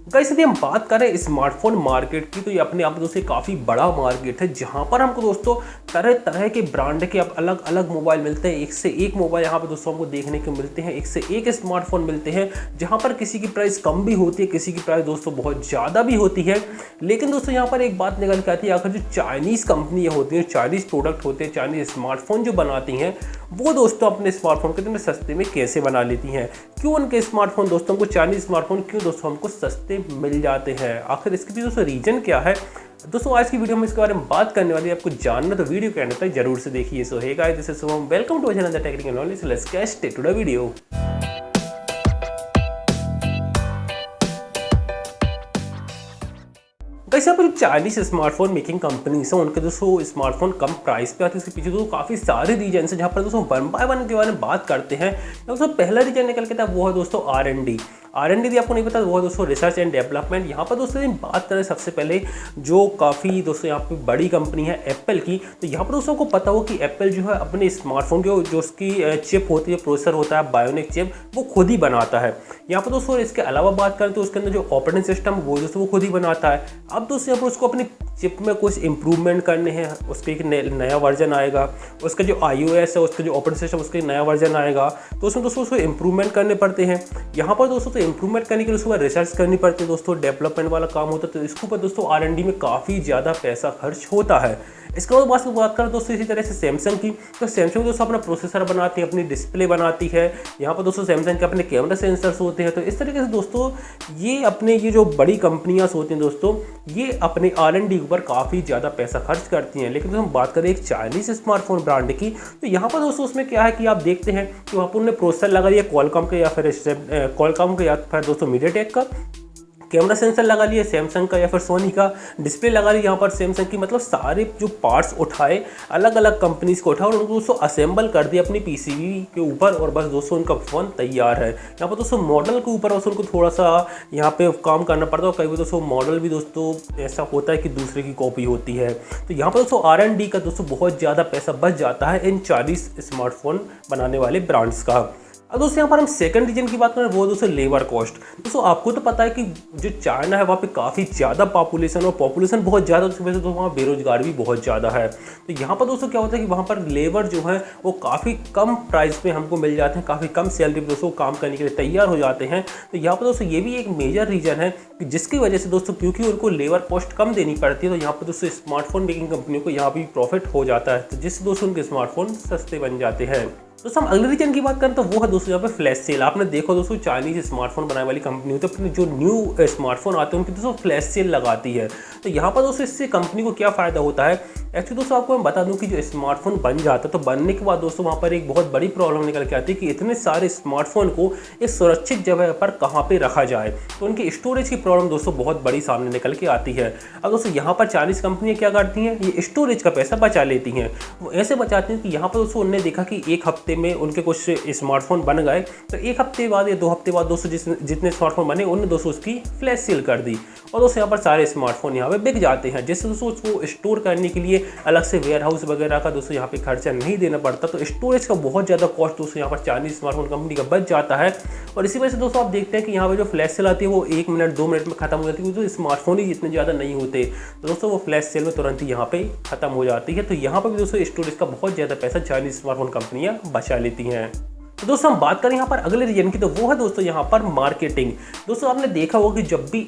Guys यदि हम बात करें स्मार्टफोन मार्केट की तो ये अपने आप में दोस्तों काफ़ी बड़ा मार्केट है जहाँ पर हमको दोस्तों तरह तरह के ब्रांड के अब अलग अलग मोबाइल मिलते हैं। एक से एक मोबाइल यहाँ पे दोस्तों हमको देखने को मिलते हैं, एक से एक स्मार्टफोन मिलते हैं जहाँ पर किसी की प्राइस कम भी होती है, किसी की प्राइस दोस्तों बहुत ज़्यादा भी होती है। लेकिन दोस्तों यहाँ पर एक बात निकल के आती है, आखिर जो चाइनीज़ कंपनियाँ होती हैं, चाइनीज़ प्रोडक्ट होते हैं, चाइनीज़ स्मार्टफोन जो बनाती हैं वो दोस्तों अपने स्मार्टफोन को इतने सस्ते में कैसे बना लेती हैं। क्यों उनके स्मार्टफोन दोस्तों को चाइनीज़ स्मार्टफोन क्यों दोस्तों हमको सस्ते मिल जाते हैं, आखिर इसके भी दोस्तों रीजन क्या है। दोस्तों आज की वीडियो में इसके बारे में बात करने वाली है। आपको जानना तो वीडियो के एंड तक जरूर से देखिए। So hey guys, this is Shubham, welcome to channel the technical knowledge. Let's get started to the video. Guys यहाँ पर जो चाइनीज स्मार्टफोन मेकिंग कंपनीज हैं उनके दोस्तों स्मार्टफोन कम प्राइस पे आते हैं। इसके पीछे दोस्तों काफ़ी सारे रीजन है जहाँ पर दोस्तों वन बाय वन के बारे में बात करते हैं। दोस्तों पहला रीजन निकल के था वो है दोस्तों R&D भी आपको नहीं पता, वो है दोस्तों रिसर्च एंड डेवलपमेंट। यहाँ पर दोस्तों बात करें सबसे पहले जो काफ़ी दोस्तों यहाँ पे बड़ी कंपनी है एप्पल की, तो यहाँ पर दोस्तों को पता हो कि एप्पल जो है अपने स्मार्टफोन के जो उसकी चिप होती है, प्रोसेसर होता है बायोनिक चिप, वो खुद ही बनाता है। यहाँ पर दोस्तों इसके अलावा बात करें तो उसके अंदर जो ऑपरेटिंग सिस्टम वो दोस्तों वो खुद ही बनाता है। अब दोस्तों यहाँ पर उसको अपनी चिप में कुछ इंप्रूवमेंट करने हैं, उसके एक नया वर्जन आएगा, उसका जो iOS है उसका जो ऑपरेटिंग सिस्टम उसका नया वर्जन आएगा, तो उसमें दोस्तों उसको इंप्रूवमेंट करने पड़ते हैं। यहाँ पर दोस्तों तो इंप्रूवमेंट करने के लिए उसको रिसर्च करनी पड़ती है दोस्तों, डेवलपमेंट वाला काम होता है, तो इसके ऊपर दोस्तों R&D में काफ़ी ज़्यादा पैसा खर्च होता है। इसके बाद बात करें दोस्तों इसी तरह से सैमसंग की, तो सैमसंग दोस्तों अपना प्रोसेसर बनाती है, अपनी डिस्प्ले बनाती है। यहाँ पर दोस्तों सैमसंग के अपने कैमरा सेंसर्स होते हैं। तो इस तरीके से दोस्तों ये जो बड़ी कंपनियाँ होती हैं दोस्तों, ये अपने R&D के ऊपर काफ़ी ज़्यादा पैसा खर्च करती हैं। लेकिन हम बात करें एक चाइनीज़ स्मार्टफोन ब्रांड की, तो यहाँ पर दोस्तों उसमें क्या है कि आप देखते हैं कि वहाँ पर उन्होंने प्रोसेसर लगा दिया क्वालकॉम के या फिर दोस्तों मीडियाटेक का, कैमरा सेंसर लगा लिए सैमसंग का या फिर सोनी का, डिस्प्ले लगा ली यहाँ पर सैमसंग की। मतलब सारे जो पार्ट्स उठाए, अलग अलग कंपनीज को उठाए और उनको दोस्तों असेंबल कर दिया अपनी पीसीबी के ऊपर और बस दोस्तों उनका फ़ोन तैयार है। यहाँ पर दोस्तों मॉडल के ऊपर दोस्तों उनको थोड़ा सा यहाँ पे काम करना पड़ता है और कई बार दोस्तों मॉडल भी दोस्तों ऐसा होता है कि दूसरे की कॉपी होती है। तो यहाँ पर दोस्तों R&D का दोस्तों बहुत ज़्यादा पैसा बच जाता है इन चाइनीज़ स्मार्टफोन बनाने वाले ब्रांड्स का। अब दोस्तों यहाँ पर हम सेकंड रीजन की बात करें वो दोस्तों लेबर कॉस्ट। दोस्तों आपको तो पता है कि जो चाइना है वहाँ पे काफ़ी ज़्यादा पॉपुलेशन बहुत ज़्यादा, उसकी वजह से तो वहाँ बेरोजगार भी बहुत ज़्यादा है। तो यहाँ पर दोस्तों क्या होता है कि वहाँ पर लेबर जो है वो काफ़ी कम प्राइस पे हमको मिल जाते हैं, काफ़ी कम सैलरी पर दोस्तों काम करने के लिए तैयार हो जाते हैं। तो यहाँ पर दोस्तों ये भी एक मेजर रीज़न है कि जिसकी वजह से दोस्तों क्योंकि उनको लेबर कॉस्ट कम देनी पड़ती है, तो यहाँ पर दोस्तों स्मार्टफोन मेकिंग कंपनियों को यहाँ भी प्रॉफिट हो जाता है, तो जिससे दोस्तों उनके स्मार्टफोन सस्ते बन जाते हैं। दोस्तों हम अगले रीजन की बात करें तो वो है दोस्तों यहाँ पे फ्लैश सेल। आपने देखो दोस्तों चाइनीज स्मार्टफोन बनाने वाली कंपनी होती है, अपने जो न्यू स्मार्टफोन आते हैं उनकी दोस्तों फ्लैश सेल लगाती है। तो यहाँ पर दोस्तों इससे कंपनी को क्या फ़ायदा होता है, एक्चुअली दोस्तों आपको मैं बता दूं कि जो स्मार्टफोन बन जाता है तो बनने के बाद दोस्तों वहाँ पर एक बहुत बड़ी प्रॉब्लम निकल के आती है कि इतने सारे स्मार्टफोन को एक सुरक्षित जगह पर कहाँ पे रखा जाए, तो उनकी स्टोरेज की प्रॉब्लम दोस्तों बहुत बड़ी सामने निकल के आती है। अब दोस्तों यहाँ पर चाइनीज़ कंपनियाँ क्या करती हैं, ये स्टोरेज का पैसा बचा लेती हैं। वो ऐसे बचाती हैं कि यहाँ पर दोस्तों उन्होंने देखा कि एक हफ्ते में उनके कुछ स्मार्टफोन बन गए, तो एक हफ्ते बाद या 2 हफ्ते बाद दोस्तों जितने स्मार्टफोन बने उन्होंने दोस्तों उसकी फ्लैश सेल कर दी और दोस्तों यहाँ पर सारे स्मार्टफोन यहाँ पे बिक जाते हैं, जिससे दोस्तों उसको स्टोर करने के लिए अलग से वेयर हाउस वगैरह का दोस्तों यहाँ पे खर्चा नहीं देना पड़ता। तो स्टोरेज का बहुत ज़्यादा कॉस्ट दोस्तों यहाँ पर चाइनीज स्मार्टफोन कंपनी का बच जाता है। और इसी वजह से दोस्तों आप देखते हैं कि यहाँ पर जो फ्लैश सेल आती है वो 1 मिनट 2 मिनट में खत्म हो जाती है, क्योंकि स्मार्टफोन ही इतने ज़्यादा नहीं होते, तो दोस्तों वो फ्लैश सेल में तुरंत ही यहाँ पे खत्म हो जाती है। तो यहाँ पर भी दोस्तों स्टोरेज का बहुत ज़्यादा पैसा चाइनीज स्मार्टफोन कंपनियाँ बचा लेती हैं। तो दोस्तों हम बात करें यहाँ पर अगले रीजन की, तो वो है दोस्तों यहाँ पर मार्केटिंग। दोस्तों आपने देखा होगा कि जब भी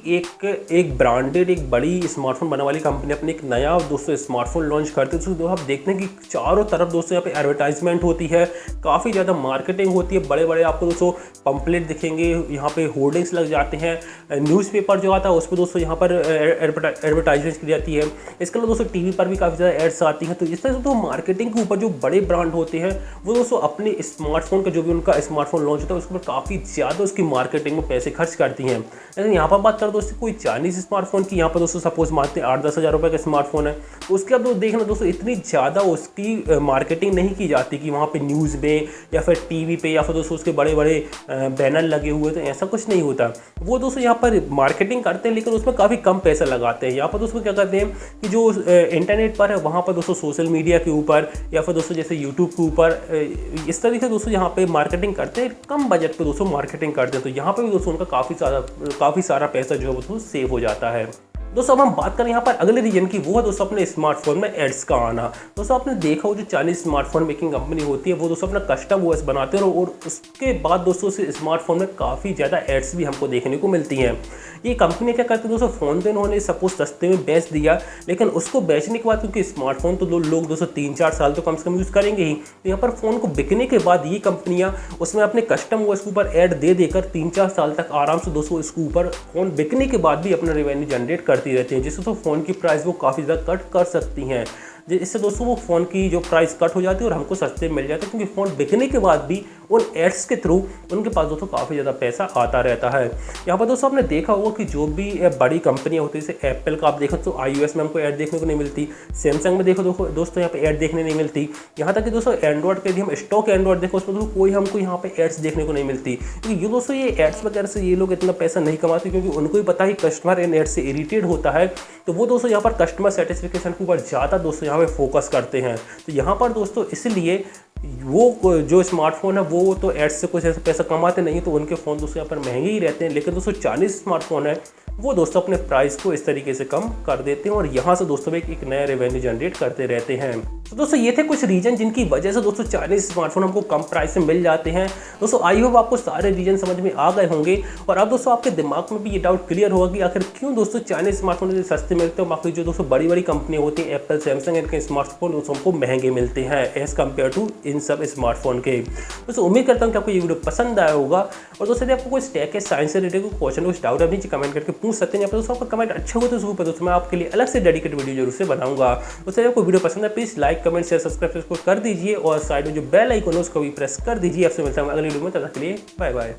एक ब्रांडेड एक बड़ी स्मार्टफोन बनाने वाली कंपनी अपने एक नया दोस्तों स्मार्टफोन लॉन्च करते हैं तो आप देखते हैं कि चारों तरफ दोस्तों यहाँ पे एडवर्टाइजमेंट होती है, काफ़ी ज़्यादा मार्केटिंग होती है, बड़े बड़े आपको दोस्तों पंपलेट दिखेंगे, यहाँ पे होर्डिंग्स लग जाते हैं, न्यूज़पेपर जो आता है उस पर दोस्तों यहाँ पर एडवर्टाइजमेंट की जाती है। इसके अलावा दोस्तों टीवी पर भी काफ़ी ज़्यादा एड्स आती हैं। तो इस तरह से तो मार्केटिंग के ऊपर जो बड़े ब्रांड होते हैं वो दोस्तों अपने स्मार्टफोन का जो भी उनका स्मार्टफोन लॉन्च होता है उसके ऊपर काफ़ी ज़्यादा उसकी मार्केटिंग में पैसे खर्च करती हैं। लेकिन यहाँ पर बात करें दोस्तों कोई चाइनीज़ स्मार्टफोन की, यहाँ पर दोस्तों सपोज मानते हैं 8-10 हज़ार रुपये का स्मार्टफोन है, उसके अब देखना दोस्तों इतनी ज़्यादा उसकी मार्केटिंग नहीं की जाती कि वहाँ पर न्यूज़ में या फिर टीवी पे या फिर दोस्तों उसके बड़े बड़े बैनर लगे हुए, तो ऐसा कुछ नहीं होता। वो दोस्तों यहाँ पर मार्केटिंग करते हैं लेकिन उसमें काफ़ी कम पैसा लगाते हैं। यहाँ पर दोस्तों क्या करते हैं कि जो इंटरनेट पर है वहाँ पर दोस्तों सोशल मीडिया के ऊपर या फिर दोस्तों जैसे यूट्यूब के ऊपर इस तरीके से दोस्तों यहाँ पे मार्केटिंग करते हैं, कम बजट पे दोस्तों मार्केटिंग करते हैं। तो यहाँ पे भी दोस्तों उनका काफ़ी सारा पैसा जो है दोस्तों सेव हो जाता है। दोस्तों अब हम बात करें यहाँ पर अगले रीजन की, वो है दोस्तों अपने स्मार्टफोन में एड्स का आना। दोस्तों आपने देखा हो जो चाइनीज स्मार्टफोन मेकिंग कंपनी होती है वो दोस्तों अपना कस्टम ओएस बनाते हैं और उसके बाद दोस्तों से स्मार्टफोन में काफ़ी ज़्यादा एड्स भी हमको देखने को मिलती हैं। ये कंपनी क्या करती है दोस्तों, फ़ोन तो इन्होंने सपोज सस्ते में बेच दिया, लेकिन उसको बेचने के बाद क्योंकि स्मार्टफोन तो लोग दोस्तों 3-4 साल तो कम से कम यूज़ करेंगे ही, तो यहाँ पर फ़ोन को बिकने के बाद ये कंपनियाँ उसमें अपने कस्टम ओएस के ऊपर ऐड दे देकर 3-4 साल तक आराम से दोस्तों इसके ऊपर फ़ोन बिकने के बाद भी अपना रेवेन्यू जनरेट करती रहती है, जिससे तो फ़ोन की प्राइस वो काफ़ी ज़्यादा कट कर सकती हैं। इससे दोस्तों वो फ़ोन की जो प्राइस कट हो जाती है और हमको सस्ते मिल जाता है, क्योंकि फ़ोन बिकने के बाद भी उन एड्स के थ्रू उनके पास दोस्तों काफ़ी ज़्यादा पैसा आता रहता है। यहाँ पर दोस्तों आपने देखा होगा कि जो भी बड़ी कंपनियाँ होती है, जैसे एप्पल का आप देखो तो iOS में हमको ऐड देखने को नहीं मिलती, सैमसंग में देखो दोस्तों यहाँ पे ऐड देखने नहीं मिलती, यहाँ तक कि दोस्तों एंड्रॉइड के यदि हम स्टॉक एंड्रॉइड देखो उसमें दोस्तों कोई हमको यहाँ पे एड्स देखने को नहीं मिलती, क्योंकि ये दोस्तों ये एड्स वगैरह से ये लोग इतना पैसा नहीं कमाते, क्योंकि उनको ही पता है कस्टमर इन एड्स से इरिटेट होता है, तो वो दोस्तों यहाँ पर कस्टमर सेटिस्फिकेशन के ऊपर ज़्यादा दोस्तों यहाँ पे फोकस करते हैं। तो यहाँ पर दोस्तों इसलिए वो जो स्मार्टफोन है वो तो एड्स से कुछ ऐसा पैसा कमाते नहीं, तो उनके फ़ोन दोस्तों यहाँ पर महंगे ही रहते हैं। लेकिन दोस्तों चाइनीज़ स्मार्टफोन है वो दोस्तों अपने प्राइस को इस तरीके से कम कर देते हैं और यहाँ से दोस्तों एक नया रेवेन्यू जनरेट करते रहते हैं। तो दोस्तों ये थे कुछ रीजन जिनकी वजह से दोस्तों चाइनीज़ स्मार्टफोन हमको कम प्राइस में मिल जाते हैं। दोस्तों आई होप आपको सारे रीजन समझ में आ गए होंगे और अब दोस्तों आपके दिमाग में भी ये डाउट क्लियर होगा कि आखिर क्यों दोस्तों चाइनीज़ स्मार्टफोन सस्ते मिलते हैं, बाकी जो दोस्तों बड़ी बड़ी कंपनियाँ होती हैं एप्पल सैमसंग इनके स्मार्टफोन हमको महंगे मिलते हैं एज़ कम्पेयर टू इन सब स्मार्टफोन के। दोस्तों उम्मीद करता हूँ कि आपको ये वीडियो पसंद आया होगा और दोस्तों यदि आपको कोई टेक या साइंस से रिलेटेड कोई क्वेश्चन कुछ डाउट है नीचे कमेंट करके पूछ सकते हैं। दोस्तों आपका कमेंट अच्छा हो तो उसके ऊपर दोस्तों मैं आपके लिए अलग से डेडिकेटेड वीडियो जरूर से बनाऊंगा। दोस्तों यदि आपको वीडियो पसंद है please like comment share subscribe कर दीजिए और साइड में जो बेल आइकन है उसको भी प्रेस कर दीजिए। आपसे मिलता हूँ अगली वीडियो में, तब तक के लिए बाय बाय।